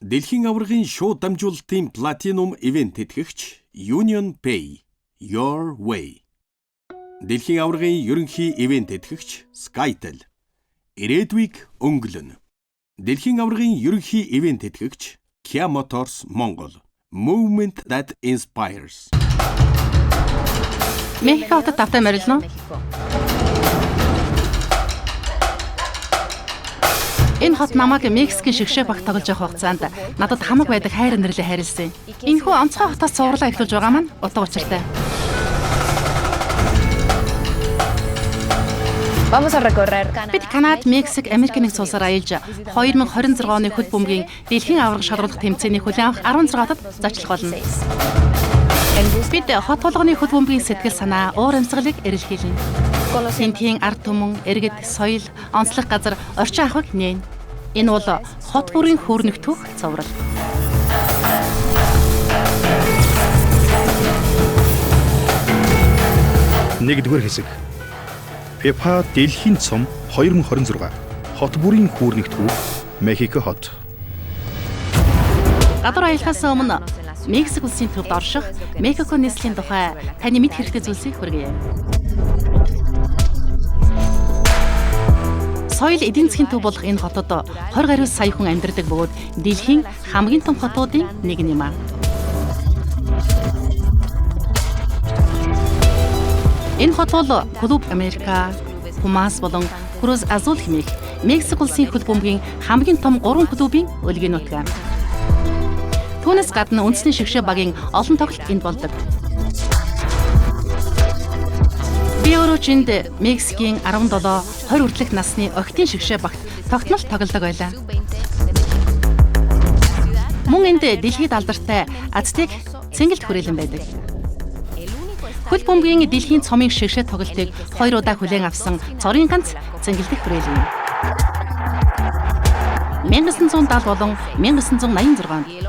Дэлхийн аваргын шууд дамжуулалтын платинум ивент тэтгэгч Union Pay Your Way. Дэлхийн аваргын ерөнхий ивент тэтгэгч Skytel Ирээдүйг өнгөлнө. Дэлхийн аваргын ерөнхий ивент тэтгэгч Kia Motors Монгол Movement that inspires. Мехико хотод тавтай морилно. Энэ хот намайг Мексикийн шигшээ баг тоглож явах хугацаанд надад хамаг байдаг хайр инэрлээ хайрлсан. Энэхүү онцгой хотоос цувралаа эхлүүлж байгаа маань утга учиртай. Бид Канад, Мексик, Америк нэгдсэн улсаар аялж 2026 оны хөл бөмбөгийн дэлхийн аварга шалруулах тэмцээний хүлээн авах 16 хотод зочлох болно. Бид хот болгоны хөл бөмбөгийн сэтгэл санаа, уур амьсгалыг эрэлхийлнэ. Тентхийн ард түмэн, иргэд, соёл, онцлог газар, орчин ахуйг нээн. Энэ бол хот бүрийн хөөрнөгтөх цоврал. Нэгдүгээр хэсэг. FIFA дэлхийн цом 2026 хот бүрийн хөөрнөгтөх Мехико хот. Гадуур аялахаас өмнө Мексик улсын төвд орших Мехико нийслэлийн тухай таны мэд хэрэгтэй зүйлсийг хүргэе. Соёл эдийн засгийн төв болох энэ хотод 20 гаруй сая хүн амьдардаг бөгөөд дэлхийн хамгийн том хотуудын нэг юм аа. Энэ хот бол Клуб Америка, Пумас болон Крус Азул хэмээх Мексик улсын хөл бөмбөгийн хамгийн том 3 клубын өлгийн нутаг. Түүнээс гадна үндэсний шигшээ багийн олон тоглолт энд болдог. Би өөрөө ч энд Мексикийн 17-20 хүртэлх насны охидын шигшээ багт тогтмол тоглодог байлаа. Мөн энд дэлхийд алдартай Ацтек цэнгэлт хүрээлэн байдаг. Хөл бөмбөгийн дэлхийн цомын шигшээ тоглолтыг 2 удаа хүлээн авсан цорын ганц цэнгэлдэх хүрээлэн. 1970 болон 1986.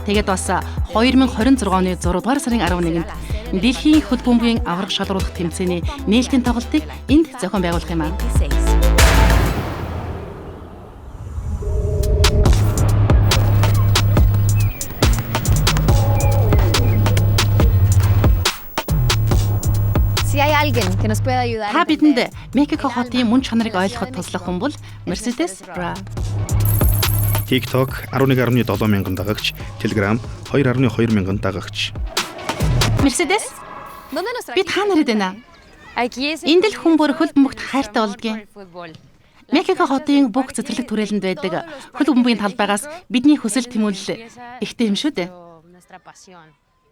Тэгээд бас 2026 оны 6 дугаар сарын 11-нд дэлхийн хөл бөмбөгийн аварга шалруулах тэмцээний нээлтийн тоглолтыг энд зохион байгуулах юм аа. Та бидэнд Мехико хотын мөн чанарыг ойлгоход туслах хүн бол Mercedes Bra. TikTok 11.7 мянган дагагч, Telegram 2.2 мянган дагагч. Mercedes? Бид хаана ирээд байна? Энд л хүн бүр хөл бөмбөгт хайртай болдгийн. Мехико хотын бүх цэцэрлэг түрээлэнд байдаг хөл бөмбөгийн талбайгаас бидний хүсэл тэмүүлэл ихтэй юм шүү дээ.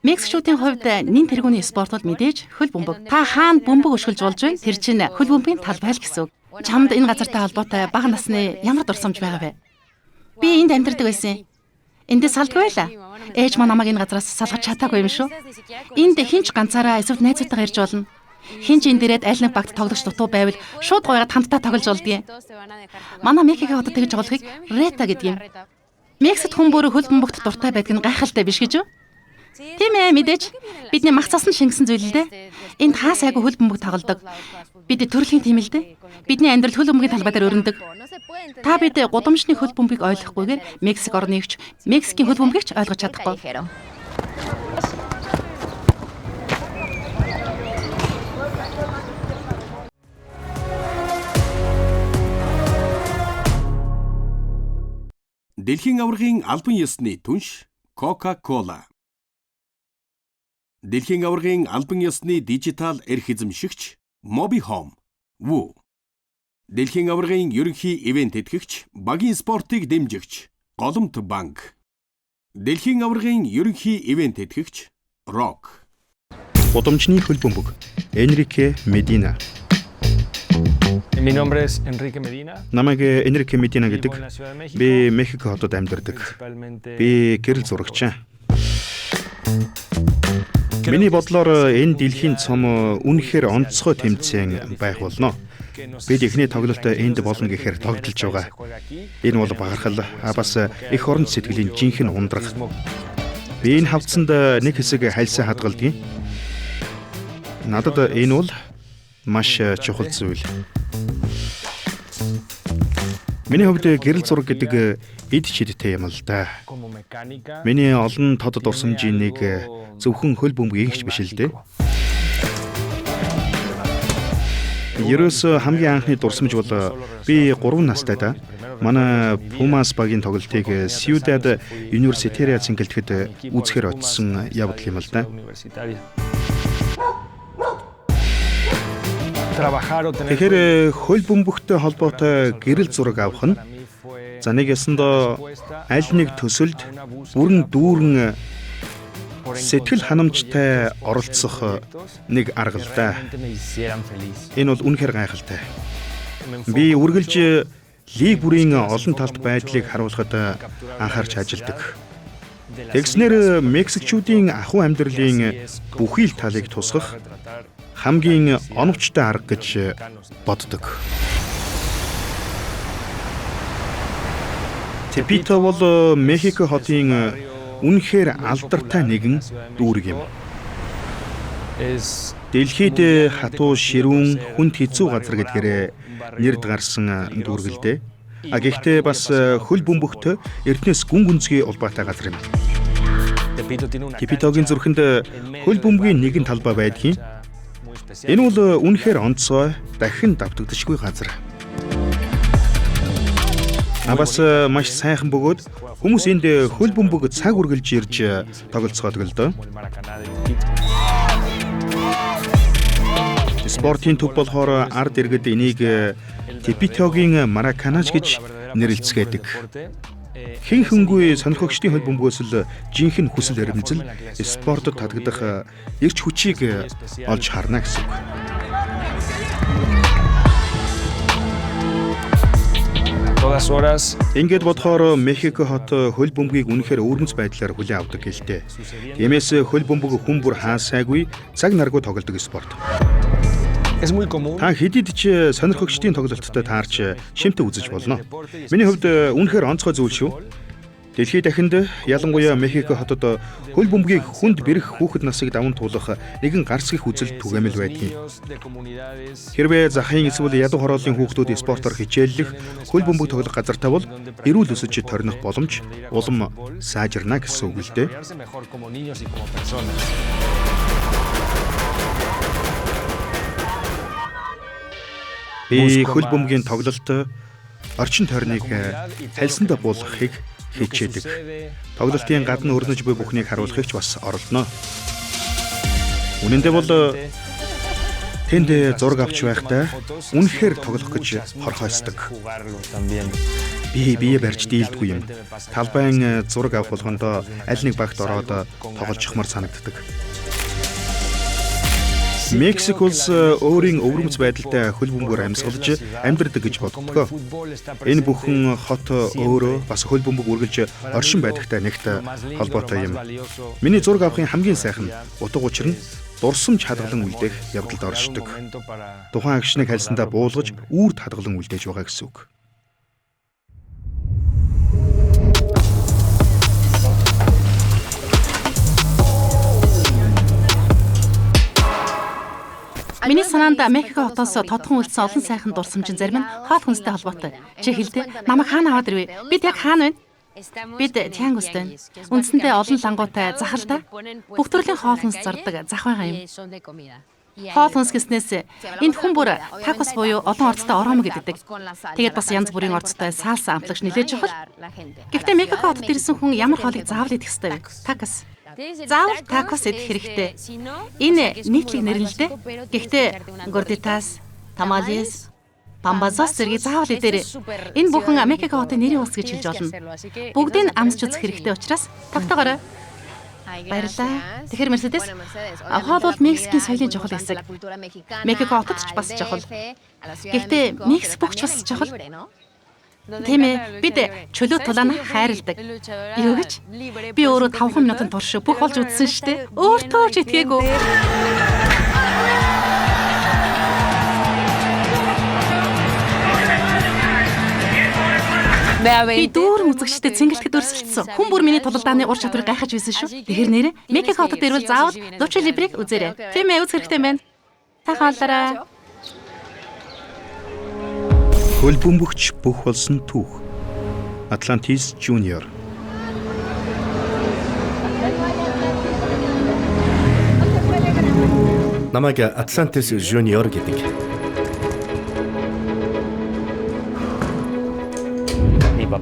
Мексикчүүдийн хувьд нэн тэргүүний спорт бол мэдээж хөл бөмбөг. Та хаана бөмбөг өшгөлж болж байна? Тэр чинь хөл бөмбөгийн талбай л гэсэн үг. Чамд энэ газартай холбоотой бага насны ямар дурсамж байгаа вэ? Би энд амьдардаг байсан. Эндээс салдгүй байлаа. Ээж маань намайг энэ газараас салгаж чадаагүй юм шүү. Энд хинч ганцаараа эсвэл найзуудтайгаа ирж болно. Хинч энд ирээд аль нэг багт тоглож дутуу байвал шууд гойгаад хамтдаа тоглож болдгийг. Манай Мехико хотод тэгж тоглохыг рета гэдэг юм. Мексикт хүн бүр хөл бөмбөгт дуртай байдаг нь гайхалтай биш гэж юу? Тийм ээ, мэдээж бидний мах цас нь шингэсэн зүйл л дээ. Энд хаа сайгүй хөл бөмбөг тоглодог. Бид төрөлхийн тийм л дээ. Бидний амьдрал хөл бөмбөгийн талбай дээр өрнөдөг. Та бид гудамжны хөл бөмбөгийг ойлгохгүйгээр Мексик орныг ч Мексикийн хөл бөмбөгийг ч ойлгож чадахгүй. Дэлхийн аваргын албан ёсны түнш Coca-Cola. Дэлхийн аваргын албан ёсны дижитал эрх эзэмшигч Mobihome Woo. Дэлхийн аваргын ерөнхий ивент тэтгэгч багийн спортыг дэмжигч Голомт банк. Дэлхийн аваргын ерөнхий ивент тэтгэгч Rock. Гудамжны хөл бөмбөг Enrique Medina. Mi nombre es Enrique Medina. Намайг Enrique Medina гэдэг. Би Мехико хотод амьдардаг. Би гэрэл зурагч. Миний бодлоор энэ дэлхийн цом үнэхээр онцгой тэмцээн байх болно. Бид эхний тоглолтод энд болно гэхээр тогтолж байгаа. Энэ бол багархал, бас их орон сэтгэлийн жинхэнэ ундрах. Би энэ хавцанд нэг хэсэг хальсан хадгалдгийг. Надад энэ бол маш чухал зүйл. Миний хувьд гэрэл зураг гэдэг эд чидтэй юм л да. Миний олон тод дурсамжийн нэг зөвхөн хөл бөмбөг инхч биш л дээ. Ерөөсөө хамгийн анхны дурсамж бол би 3 настай да. Манай Pumas багийн тоглолтыг Ciudad Universitaria цэнгэлдэхэд үзэхээр очсон явдал юм л да. Тэгэхээр хөл бөмбөгтэй холбоотой гэрэл зураг авах нь за нэг ясандаа аль нэг төсөлд бүрэн дүүрэн сэтгэл ханамжтай оролцох нэг арга л да. Энэ бол үнэхээр гайхалтай. Би үргэлж лиг бүрийн олон талт байдлыг харуулхад анхаарч ажилладаг. Тэгснээр Мексикчүүдийн ахуй амьдралын бүхий л талыг тусгах хамгийн оновчтой арга гэж боддог. Тепито бол Мехико хотын үнэхээр алдартай нэгэн дүүрэг юм. Дэлхийд хатуу ширүүн хүнд хэцүү газар гэдгээр нэрд гарсан дүүрэг л дээ. Гэхдээ бас хөл бөмбөгт эрдэнэс гүн гүнзгий улбаатай газар юм. Тепитогийн зүрхэнд хөл бөмбөгийн нэгэн талбай байдгийн. Энэ бол үнэхээр онцгой, дахин давтагдшгүй газар. Бас маш сайхан бөгөөд хүмүүс энд хөл бөмбөг цаг үргэлж ирж тоглолцоход л доо. Спортын төв болохоор ард иргэд энийг Тепитогийн Мараканаж гэж нэрлэцгээдэг. Хэн хэнгүй сонирхогчдын хөл бөмбөгөөс л жинхэнэ хүсэл эрмэлзэл спортод татагдах эрч хүчийг олж харна гэсэн үг. Ингээд бодохоор Мехико хот хөл бөмбөгийг үнэхээр өвөрмөц байдлаар хүлээн авдаг гэлтэй. Тиймээс хөл бөмбөг хүн бүр хаасайгүй цаг наргүй тоглодог спорт. Та хэдийд ч сонирхогчдын тоглолттой таарч шимтэ үзэж болно. Миний хувьд үнэхээр онцгой зүйл шүү. Дэлхийд дахинд ялангуяа Мехико хотод хөл бөмбөгийг хүнд бэрх хүүхэд насыг даван туулах нэгэн гарцгих үзэл түгээмэл байдгийг. Хэрвээ захын эсвэл ядуу хорооллын хүүхдүүд спортоор хичээллэх хөл бөмбөг тоглох газартаа бол эрүүл өсөж торних боломж улам сайжирна гэсэн үг л дээ. Би хөл бөмбөгийн тоглолт орчин тойрныг хальсандаа буулгахыг хичээдэг. Тоглолтын гадна өрнөж буй бүхнийг харуулахыг ч бас оролдоно. Үнэн дээр бол тэнд зураг авч байхдаа үнэхээр тоглох гэж хорхойсдог. Би бие барьж дийлдэггүй юм. Талбайн зураг авах болгондоо аль нэг багт ороод тоглолцохмор санагддаг. Мексик улс өөрийн өвөрмөц байдалтай хөл бөмбөгөөр амьсгалж амьдардаг гэж боддог. Энэ бүхэн хот өөрөө бас хөл бөмбөг үргэлж оршин байдагтай нэгт холбоотой юм. Миний зураг авахын хамгийн сайхан утга учир нь дурсамж хадгалан үлдээх явдалд оршдог. Тухайн агшныг хальсандаа буулгаж үрд хадгалан үлдээж байгаа гэсэн үг. Миний санаанд Мехико хотоос тодхон үлдсэн олон сайхан дурсамжийн зарим нь хоол хүнстэй холбоотой. Чи хэлдэ намайг хаана аваад ирвэ? Бид яг хаана байна? Бид Тиангуст байна. Үндсэндээ олон лангуутай захалтай бүх төрлийн хоол хүнс зардаг зах байгаа юм. Хоол хүнс гэснээс энд хүн бүр такос буюу олон орцтой ороомог гэдэг. Тэгээд бас янз бүрийн орцтой сальса амтлагч нэлээж чухал. Гэхдээ Мехико хотод ирсэн хүн ямар хоолыг заавал идэх ёстой вэ? Такос. Заавал такос идэх хэрэгтэй. Энэ нийтлэг нэр л дээ. Гэхдээ гордитас, тамалес, памбазос зэргийг заавал идээрэй. Энэ бүхэн Мехико хотын нэрийн ус гэж хэлж болно. Бүгдийг амсч үзэх хэрэгтэй учраас тогтоогоорой. Баярлалаа. Тэгэхээр Мерседес хоол бол Мексикийн соёлын чухал хэсэг. Мехико хотод ч бас чухал. Гэхдээ Мексик бүгч бас чухал. Тийм ээ, бид чөлөө тулаана хайрладаг. Юу гэж? Би өөрөө 5 минутын турш бүх болж үзсэн шүү дээ. Өөртөө ч итгээгүй. Би дүүрэн үзэгчтэй цэнгэлтэд өрсөлдсөн. Хүн бүр миний тулалдааны ур чадварыг гайхаж байсан шүү. Тэгэхээр нэрээ Мехико хотод ирвэл заавал Луча Либрыг үзээрэй. Тийм ээ, үзэх хэрэгтэй байна. Та хаалаарай. Хөл бөмбөгч бүх болсон түүх. Atlantis Junior. Намайг Atlantis Junior гэдэг.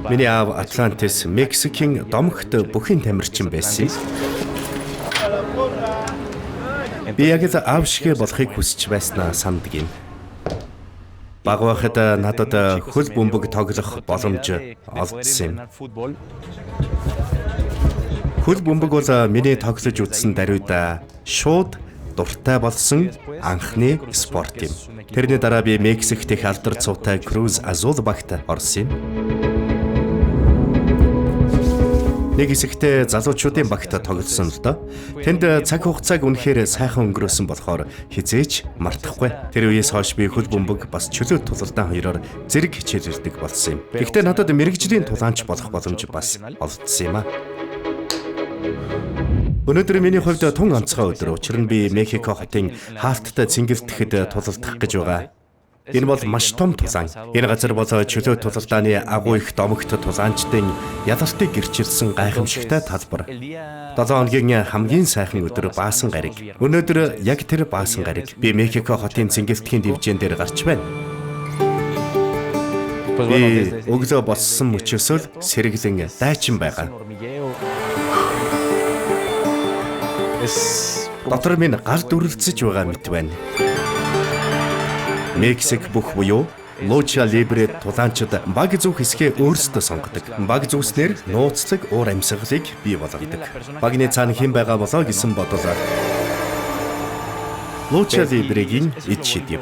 Миний аав Atlantis Мексикийн домогт бүхийн тамирчин байсан. Би яг л аав шиг болохыг хүсэж байснаа санддаг юм. Бага байхад надад хөл бөмбөг тоглох боломж олдсон юм. Хөл бөмбөг бол миний тоглож үзсэн даруйд шууд дуртай болсон анхны спорт юм. Тэрний дараа би Мексикт их алдар цуутай Cruz Azul багт орсон юм. Нэг хэсэгтээ залуучуудын багт тоглосон л доо. Тэнд цаг хугацааг үнэхээр сайхан өнгөрөөсөн болохоор хизээч мартахгүй. Тэр үеэс хойш би хөл бөмбөг бас чөлөө тулалдаан хоёроор зэрэг хичээлэлдэг болсон юм. Гэхдээ надад мэрэгжлийн тулаанч болох боломж бас олдсон юм а. Өнөөдөр миний хувьд тун онцгой өдөр. Учир нь би Мехико хотын хаалттай цэнгэлдэхэд тулалдах гэж байгаа. Энэ бол маш том тулаан. Энэ газар бол чөлөө тулалдааны агуу их домогт тулаанчдын ялалтыг гэрчилсэн гайхамшигтай талбар. 7 хоногийн хамгийн сайхан өдөр Баасан гариг. Өнөөдөр яг тэр Баасан гариг би Мехико хотын цэнгэлдэхийн дивжин дээр гарч байна. Би өглөө болсон мөчөөс л сэргэлэн дайчин байгаа. Дотор минь гал дүрлцэж байгаа мэт байна. Мексик бүх буюу Lucha Libre тулаанчид баг зүг хэсгээ өөрсдөө сонгодог. Баг зүгснэр нууцлаг уур амьсгалыг бий болгодог. Багны цаана хэн байгаа болоо гэсэн бодлоо. Lucha Libre-гийн эд шидэв.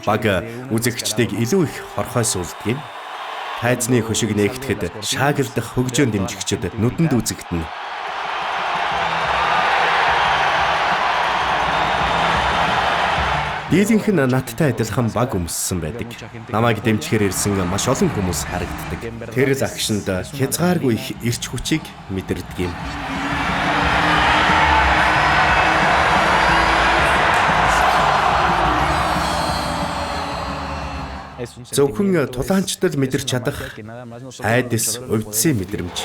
Баг үзэгчдийг илүү их хорхойс үлддэг. Тайзны хөшиг нээгдэхэд шаагилдах хөгжөөн дэмжигчид нүдэнд үзэгдэнэ. Дийлэнх нь надтай адилхан баг өмссөн байдаг. Намайг дэмжихээр ирсэн маш олон хүмүүс харагддаг. Тэр лагшинд хязгааргүй их эрч хүчийг мэдэрдэг юм. Зөвхөн тулаанчдад мэдэрч чадах айдас өвдсөн мэдрэмж.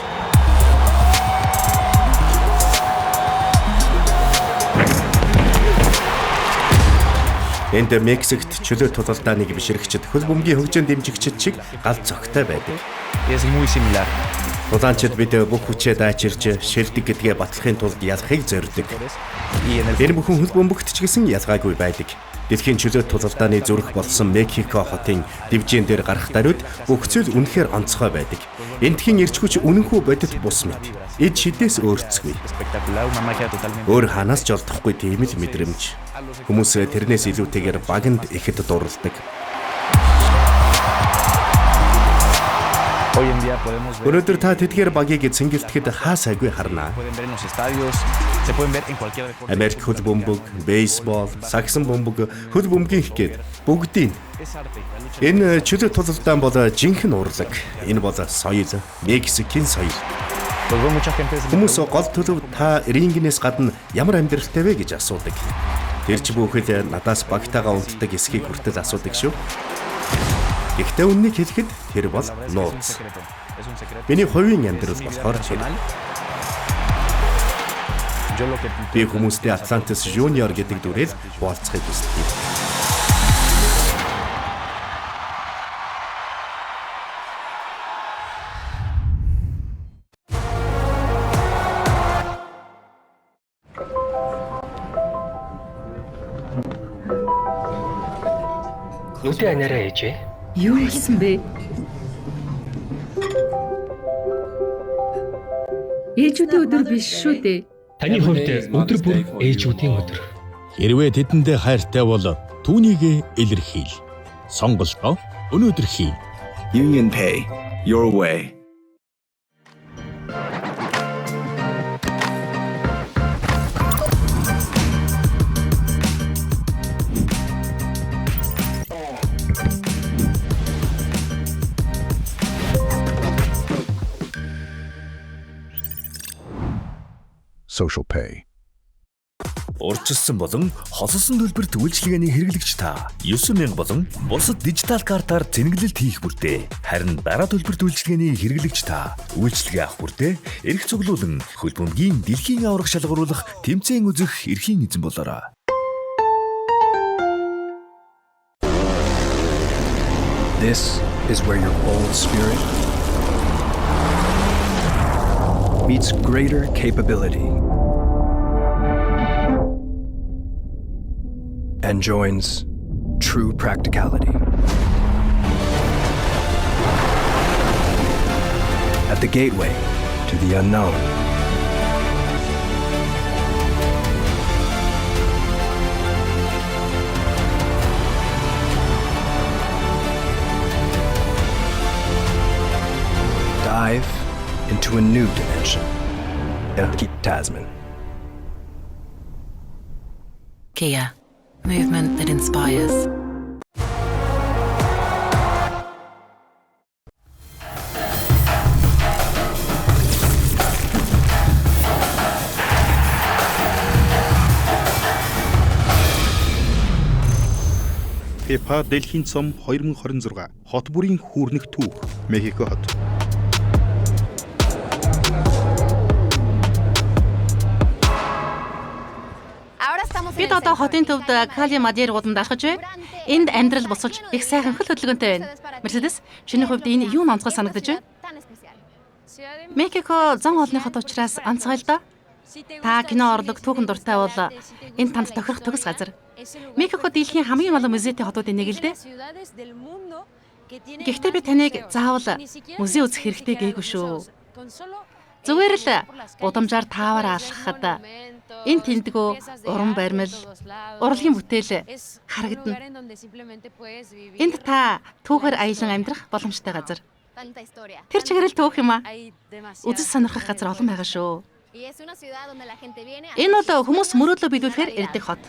Энд Мексикт чөлөө тулалдааныг бишрэгчид хөл бөмбөгийн хөгжөөн дэмжигчид шиг гал цогтой байдаг. Тулаанчид бид бүх хүчээ даачирч шилдэг гэдгээ батлахын тулд ялахыг зорддог. Энэ бүхэн хөл бөмбөгт ч гэсэн ялгаагүй байдаг. Дэлхийн чөлөө тулалдааны зүрх болсон Мехико хотын дивжин дээр гарах даруйд бүх зүйл үнэхээр онцгой байдаг. Эндхийн эрч хүч үнэнхүү бодит бус мэт. Эд шидээс өөрцгүй. Өөр ханаас ч олдохгүй тийм л мэдрэмж. Хүмүүс тэрнээс илүүтэйгээр баганд ихэд дурладаг. Өнөөдөр та тэдгээр багийг цэнгэлдэхэд хаа сайгүй харнаа. Америк хөл бөмбөг, бейсбол, саксон бөмбөг, хөл бөмбөгийн гэхэд бүгдийн энэ чөлөө тулалдаан бол жинхэнэ урлаг. Энэ бол соёл, Мексикийн соёл. Хүмүүс гол төлөв та рингнээс гадна ямар амьдралтай вэ гэж асуудаг. Тэр ч бүхэл надаас багтаага унтдаг эсхийг хүртэл асуудаг шүү. Гэхдээ үннийг хэлэхэд тэр бол нууц. Миний хувийн амьдрал болохоор би хүмүүстэй Atlantis Junior гэдэг дүрээр болцохыг хүсдэг. Нүдэ анаараа ээжээ. Юу хийсэн бэ? Ээжүүдийн өдөр биш шүү дээ. Таны хувьд өдөр бүр ээжүүдийн өдөр. Хэрвээ тэдэндээ хайртай бол түүнийг илэрхийл. Сонголтоо өнөөдөр хий. Union Pay, your way. Social Pay. Урьдчилсан болон хосолсон төлбөрт үйлчилгээний хэрэглэгч та 9000 болон бусад дижитал картаар зэнгэлэлт хийх бүртээ. Харин дараа төлбөрт үйлчилгээний хэрэглэгч та үйлчилгээ авах бүртээ эрх цуглуулан хөл бөмбөгийн дэлхийн аварга шалгаруулах тэмцээн үзэх эрхийн эзэн болоорой. This is where your bold spirit meets greater capability and joins true practicality. At the gateway to the unknown. Dive into a new dimension. Keep Tasman. Kia, movement that inspires. FIFA Дэлхийн цом 2026 хот бүрийн хүүрнэх түүх Мехико хот. Бид одоо хотын төвд Кали Мадер гудамд алхаж байна. Энд амьдрал босож их сайхан хөл хөдөлгөөнтэй байна. Мерседес, чиний хувьд энэ юу онцгой санагдаж байна? Мехико зан олны хот учраас онцгой л доо. Та кино орлог түүхэн дуртай бол энэ танд тохирох төгс газар. Мехико дэлхийн хамгийн олон музейтэй хотуудын нэг л дээ. Гэхдээ би таныг заавал музей үзэх хэрэгтэй гээгүй шүү. Зүгээр л гудамжаар таавар алхахад энэ тэмдгүү уран баримл, урлагийн бүтээл харагдана. Энд та түүхээр аялан амьдрах боломжтой газар. Тэр чигээрэл түүх юм аа. Үзэж сонирхох газар олон байгаа шүү. Энэ бол хүмүүс мөрөөдлөө биелүүлэхээр ирдэг хот.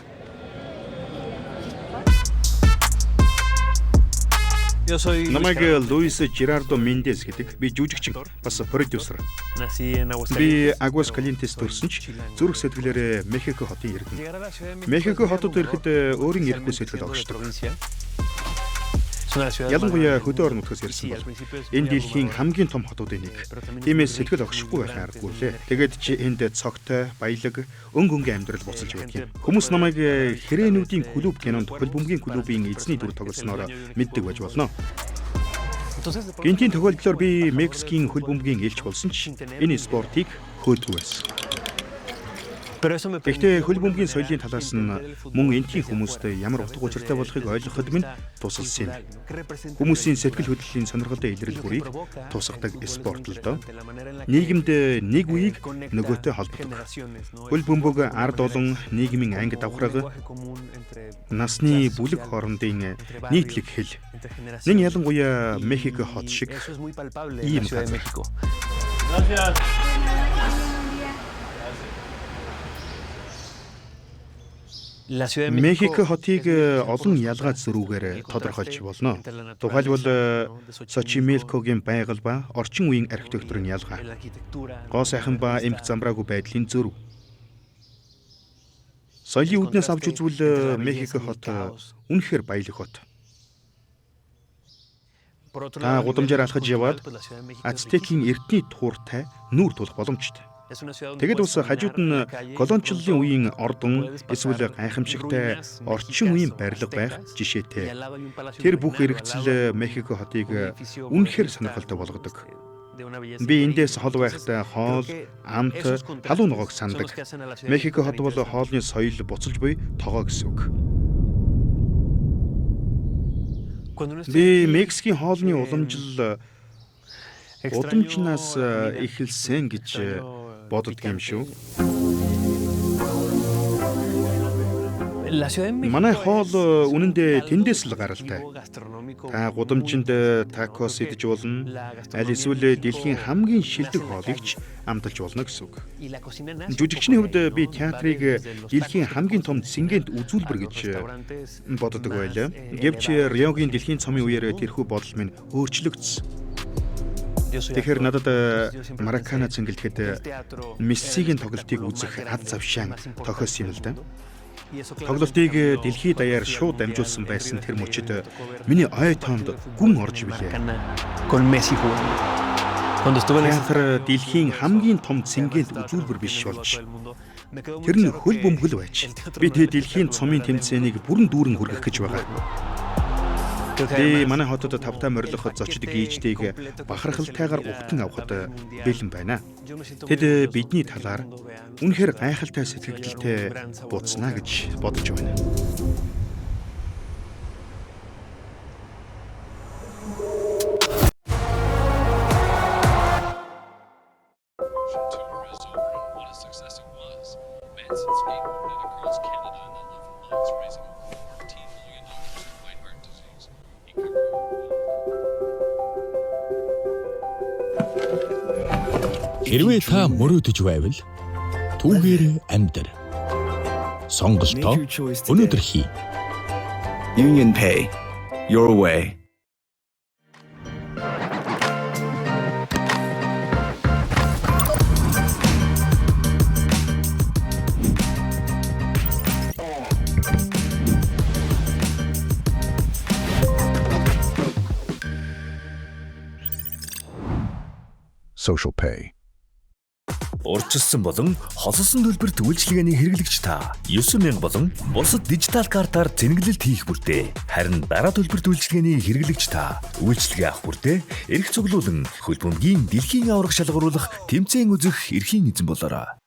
Намайг Луис Жерардо Мендес гэдэг. Би жүжигчин, бас продюсер. Би Агуаскалиентес төрсөн ч зүрх сэтгэлээрээ Мехико хотын иргэн. Мехико хотод ирэхэд өөрийн эрхтэй сэтгэл огшдог. Ялангуяа хөдөө орон нутгаас ирсэн бол энэ дэлхийн хамгийн том хотуудын нэг. Тиймээс сэтгэл огшихгүй байх аргагүй лээ. Тэгээд чи энд цогтой, баялаг, өнгөнгийн амьдрал буцалж байдаг юм. Хүмүүс намайг Хэрээнүүдийн клуб кинонд хөлбөмбөгийн клубын эзний дүр тоглосноор мэддэг байж болно. Гинтийн тохиолдлоор би Мексикийн хөлбөмбөгийн элч болсон ч энэ спортыг хөөдөг байсан. Гэхдээ хөлбөмбөгийн соёлын талаас нь мөн энтхийн хүмүүст ямар утга учиртай болохыг ойлгоход минь тусалсан юм. Хүмүүсийн сэтгэл хөдлөлийн сонирхолтой илрэл бүрийг тусгадаг спорт л доо. Нийгэмд нэг үеийг нөгөөтэй холбодог. Хөлбөмбөг ард олон нийгмийн анги давхраг, насны бүлэг хоорондын нийтлэг хэл. Нэг ялангуяа Мехико хот шиг ийм газар. Мехико хотыг олон ялгаа зөрүүгээр тодорхойлж болно. Тухайлбал Сочимелкогийн байгаль ба орчин үеийн архитектурын ялгаа. Гоо сайхан ба эмх замбраагүй байдлын зөрүү. Соёлын үүднээс авч үзвэл Мехико хот үнэхээр баялаг хот. Та гудамжаар алхаж яваад Ацтекийн эртний тууртай нүүр тулах боломжтой. Тэгэд ус хажууд нь колоничлолын үеийн ордон эсвэл гайхамшигтай орчин үеийн барилга байх жишээтэй. Тэр бүх эргэцэл Мехико хотыг үнэхээр сонирхолтой болгодог. Би эндээс хол байхдаа хоол, амт, халуун ногоог сандаг. Мехико хот бол хоолны соёл буцалж буй тогоо гэсэн үг. Би Мексикийн хоолны уламжлал удамжнаас эхэлсэн гэж боддог юм шүү. Манай хоол үнэндээ тэндээс л гаралтай. Та гудамжинд такос идэж болно. Аль эсвэл дэлхийн хамгийн шилдэг хоолыг ч амталж болно гэсэн үг. Жүжигчний хувьд би театрыг дэлхийн хамгийн том цэнгэнт үзүүлбэр гэж боддог байлаа. Гэвч Риогийн дэлхийн цомын үеэр тэрхүү бодол минь өөрчлөгдсөн. Тэгэхээр надад Маракана цэнгэлдэхэд Мессигийн тоглолтыг үзэх ад завшаан тохиосон юм л да. Тоглолтыг дэлхийд даяар шууд дамжуулсан байсан тэр мөчид миний ой тоонд гүн орж билээ. Театр дэлхийн хамгийн том цэнгэлд үзүүлбэр биш болж тэр нь хөл бөмбөл байж би дэлхийн цомын тэмцээнийг бүрэн дүүрэн хүргэх гэж байгаа. Манай хотод тавтай морилох зочид гийжтэйг бахархалтайгаар угтан авахд бэлэн байна. Тэд бидний талаар үнэхээр гайхалтай сэтгэлдэлтэй бууцнаа гэж бодож байна. Хэрвээ та мөрөөдөж байвал түүгээр амьдар. Сонголтоо өнөөдөр хий. Union Pay. Your way. Social Pay. Урьдчилсан болон холсон төлбөрт үйлчилгээний хэрэглэгч та 9000 болон бусад дижитал картаар зэнгэлэлт хийх бүртээ. Харин дараа төлбөрт үйлчилгээний хэрэглэгч та үйлчилгээ авах бүртээ эрх цуглуулан хөл бөмбөгийн дэлхийн аварга шалгаруулах тэмцээн үзэх эрхийн эзэн болоорой.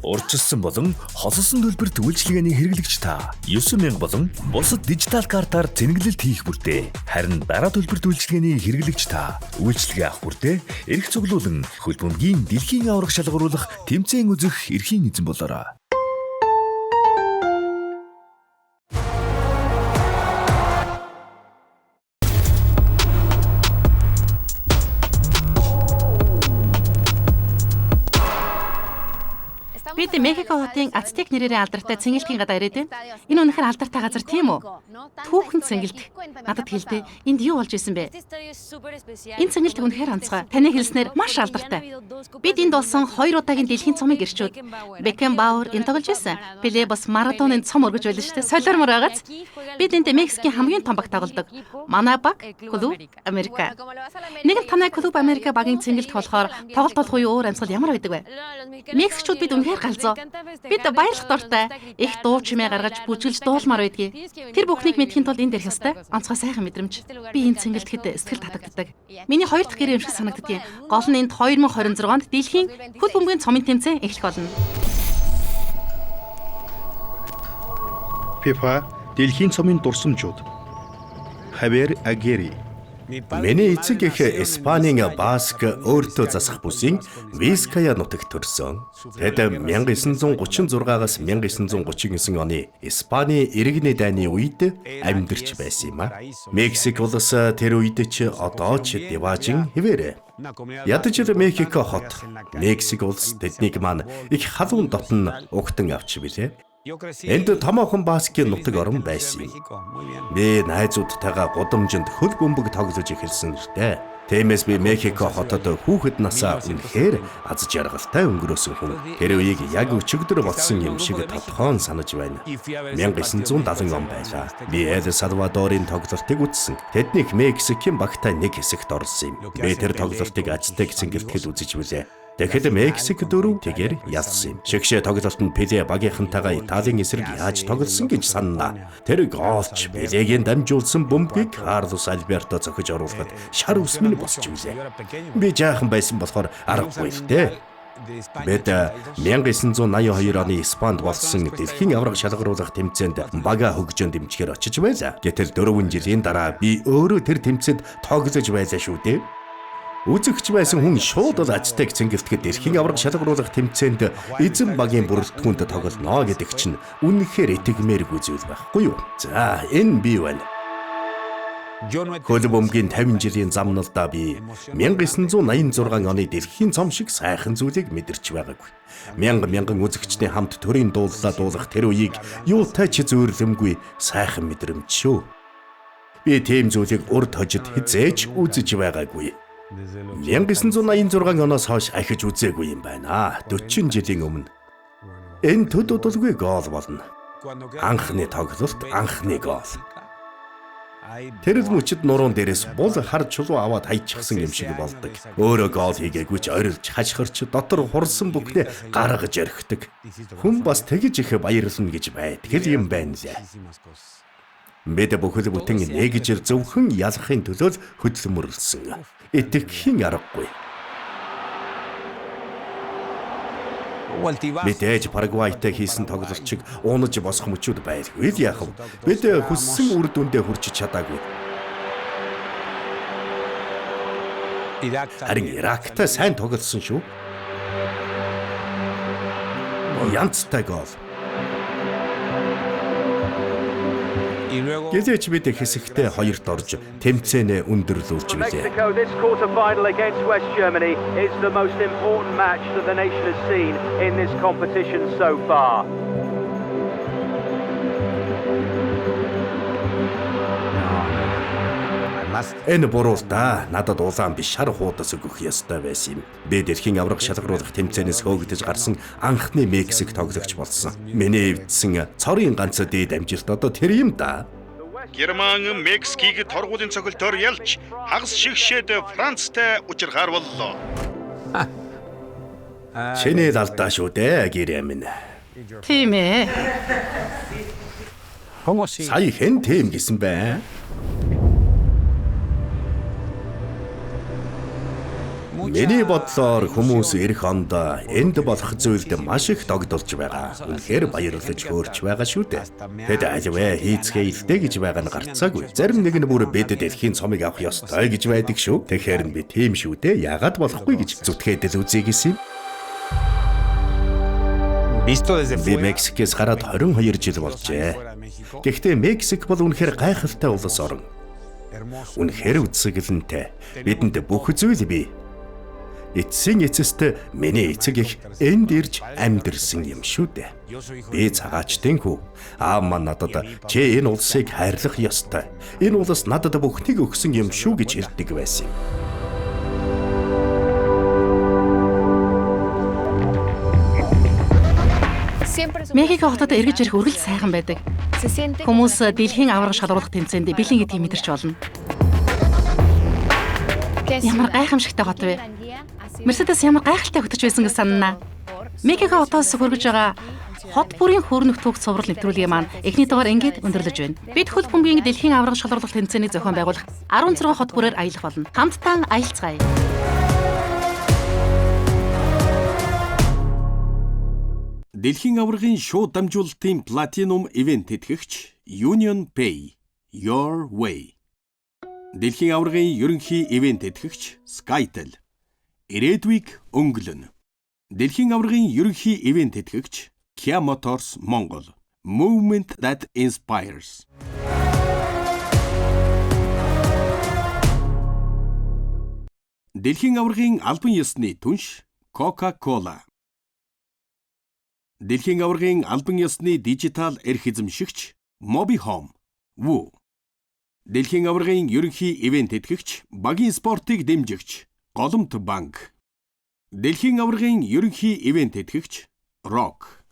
Урьдчилсан болон холсон төлбөрт үйлчилгээний хэрэглэгч та 9000 болон бусад дижитал картаар зэнгэлэлт хийх бүртээ. Харин дараа төлбөрт үйлчилгээний хэрэглэгч та үйлчилгээ авах бүртээ эрх цуглуулан хөл бөмбөгийн дэлхийн аварга шалгаруулах тэмцээн үзэх эрхийн эзэн болоорой. Бид Мехико хотын Ацтек нэрээр алдартай цэнгэлтийн гадаа ирээд байна. Энэ үнэхээр алдартай газар тийм үү? Түүхэн цэнгэлт. Надад хэлдэ. Энд юу болж исэн бэ? Энэ цэнгэлт үнэхээр онцгой. Таны хэлснээр маш алдартай. Бид энд болсон 2 удаагийн дэлхийн цомын гэрчүүд. Бекенбауэр энэ тоглож исэн. Пеле бас Марадонын цом өргөж байлаа шүү дээ. Солиормор байгааз. Бид энд Мексикийн хамгийн том баг тоглодог. Манай баг Клуб Америка. Нэгэн танай Клуб Америка багийн цэнгэлт болохоор тоглолт болох үе өөр амьсгал ямар байдаг вэ? Мексикчууд бид үнэхээр галзуу. Бид баярлах дуртай. Их дуу чимээ гаргаж бүжгэлж дуулмаар байдгийг. Тэр бүхнийг мэдхийн тулд энд ирэх ёстой. Онцгой сайхан мэдрэмж. Би энэ цэнгэлтэхэд сэтгэл татагддаг. Миний 2 дахь гэрээ юм шиг санагддаг. Гол нь энд 2026-нд дэлхийн хөл бөмбөгийн цомын тэмцээн эхлэх болно. FIFA дэлхийн цомын дурсамжууд. Хавьер Агери. Миний эцэг эх Испанийн Баск өөртөө засах бүсийн Виская нутагт төрсөн. Тэд 1936-аас 1939 оны Испаний иргэний дайны үед амьдарч байсан юм а. Мексик улс тэр үед ч одоо ч диважин хэвээрээ. Ядаж Мехико хот Мексик улс тэднийг маань их халуун дотн угтан авч билээ. Энд томоохон Баскийн нутаг орон байсан юм. Би найзуудтайгаа гудамжинд хөл бөмбөг тоглож эхэлсэн л дээ. Тиймээс би Мехико хотод хүүхэд насаа үнэхээр аз жаргалтай өнгөрөөсөн хүн. Тэр үеийг яг өчигдөр болсон юм шиг тодхон санаж байна. 1970 он байлаа. Би Эл Салвадорын тоглолтыг үзсэн. Тэднийг Мексикийн багтай нэг хэсэгт орсон юм. Би тэр тоглолтыг Ацтек цэнгэлтгэл үзэж билээ. Тэгэхэд Мексик 4 тэгээр ялсан юм. Шигшээ тоглолтод Пеле багийнхантайгаа Италийн эсрэг яаж тоглосон гэж санана. Тэр голч Пелегийн дамжуулсан бөмбөгийг Карлос Альберто зохиж оруулахад шар үсмэн босч билээ. Би жаахан байсан болохоор аргагүй л дээ. Бид 1982 оны Испанд болсон дэлхийн аварга шалгаруулах тэмцээнд бага хөгжөөнд дэмжихээр очиж байлаа. Гэтэл 4 жилийн дараа би өөрөө тэр тэмцээнд тоглож байлаа шүү дээ. Үзэгч байсан хүн шууд Ацтек цэнгэлтгэд дэлхийн аварга шалгаруулах тэмцээнд эзэн багийн бүрэлдэхүүнд тоглоно гэдэг чинь үнэхээр итгэмээргүй зүйл байхгүй юу? За, энэ бий байна. Хөл бөмбөгийн 50 жилийн замналдаа би 1986 оны дэлхийн цом шиг сайхан зүйлийг мэдэрч байгаагүй. Мянган үзэгчтэй хамт төрийн дууллаа дуулах тэр үеийг юутай ч зөөрлөмгүй сайхан мэдрэмж шүү. Би тийм зүйлийг урд хожид хизээж үзэж байгаагүй. 1986 оноос хойш ахиж үзээгүй юм байна. 40 жилийн өмнө. Энэ төд удалгүй гол болно. Анхны тоглолт, анхны гол. Тэр мөчид нуруунд дээрээс бул хар чулуу аваад хайчихсан юм шиг болдог. Өөрөө гол хийгээгүй ч орилж, хашгирч, дотор хурсан бүхнээ гаргаж орхидог. Хүн бас тэгж их баярлна гэж байдаг юм байна лээ. Бид бүхэл бүтэн нэгж зөвхөн ялахын төлөө хөдөлмөрлсөн. Итгэхийн аргагүй. Мэдээж Парагвайтай хийсэн тоглолтчиг уунаж босох мөчүүд байлгүй л яах вэ? Бид хүссэн үр дүндээ хүрч чадаагүй. Харин Ирактай сайн тоглосон шүү. Янцтай гол. Гэвч бид хэсэгтээ хоёрт орж тэмцээнэ өндөрлүүлж билээ. This quarter-final against West Germany is the most important match that the nation has seen in this competition so far. Энэ буруутаа надад улаан биш шар хуудас өгөх ёстой байсан юм. Би дэлхийн авраг шалгаруулах тэмцээнээс хөөгдөж гарсан анхны Мексик тоглогч болсон. Миний эвдсэн цорын ганц дээд амжилт одоо тэр юм да. Герман Мексикийг торгуулийн цогцолтоор ялж хагас шигшээд Францтай учиргаар боллоо. Чиний алдаа шүү дээ, Гэрэмэн. Тийм ээ. Сая хэн тийм гэсэн бэ? Миний бодлоор хүмүүс эх онд энд болох зүйлд маш их догдолж байгаа. Үнэхээр баярлаж хөөрч байгаа шүү дээ. Тэд аливаа хийцгээ илтэй гэж байгаа нь гарцаагүй. Зарим нэг нь бүр бид дэлхийн цомыг авах ёстой гэж байдаг шүү. Тэгэхээр би тийм шүү дээ. Яагаад болохгүй гэж зүтгээд л үзье гэсэн юм. Би Мексикээс гараад 22 жил болжээ. Гэхдээ Мексик бол үнэхээр гайхалтай улс орн. Үнэхээр үсгэлэнтэй. Бидэнд бүх зүйл бий. Эцсийн эцэст миний эцэг их энд ирж амьдэрсэн юм шүү дээ. Би цагаачтын хүү. Аав маань надад чи энэ улсыг хайрлах ёстой. Энэ улс надад бүхнийг өгсөн юм шүү гэж хэлдэг байсан юм. Мехико хотод эргэж ирэх үргэлж сайхан байдаг. Хүмүүс дэлхийн авраг шалгаруулах тэмцээнд бэлэн гэдгийг мэдэрч болно. Ямар гайхамшигтай хот вэ? Мерседес ямар гайхалтай хөтөч байсан гэж санана. Мехико хотоос хөргөж байгаа хот бүрийн хөрнөх түүх цуврал нэвтрүүлгийн маань эхний дугаар ингээд өндөрлөж байна. Бид хөл бөмбөгийн дэлхийн авраг шалгаруулах тэмцээний зохион байгуулах 16 хот бүрээр аялах болно. Хамтдаа аялцгаая. Дэлхийн аваргын шууд дамжуулалтын платинум ивент тэтгэгч Union Pay Your Way. Дэлхийн аваргын ерөнхий ивент тэтгэгч Skytel. Ирээдүйг өнгөлнө. Дэлхийн аваргын ерөнхий ивент тэтгэгч Kia Motors Монгол. Movement that inspires. Дэлхийн аваргын албан ёсны түнш Coca-Cola. Дэлхийн аваргын албан ёсны дижитал эрх эзэмшигч Mobihome. Woo. Дэлхийн аваргын ерөнхий ивент тэтгэгч багийн спортыг дэмжигч Голомт банк. Дэлхийн аваргын ерөнхий ивент тэтгэгч Rock.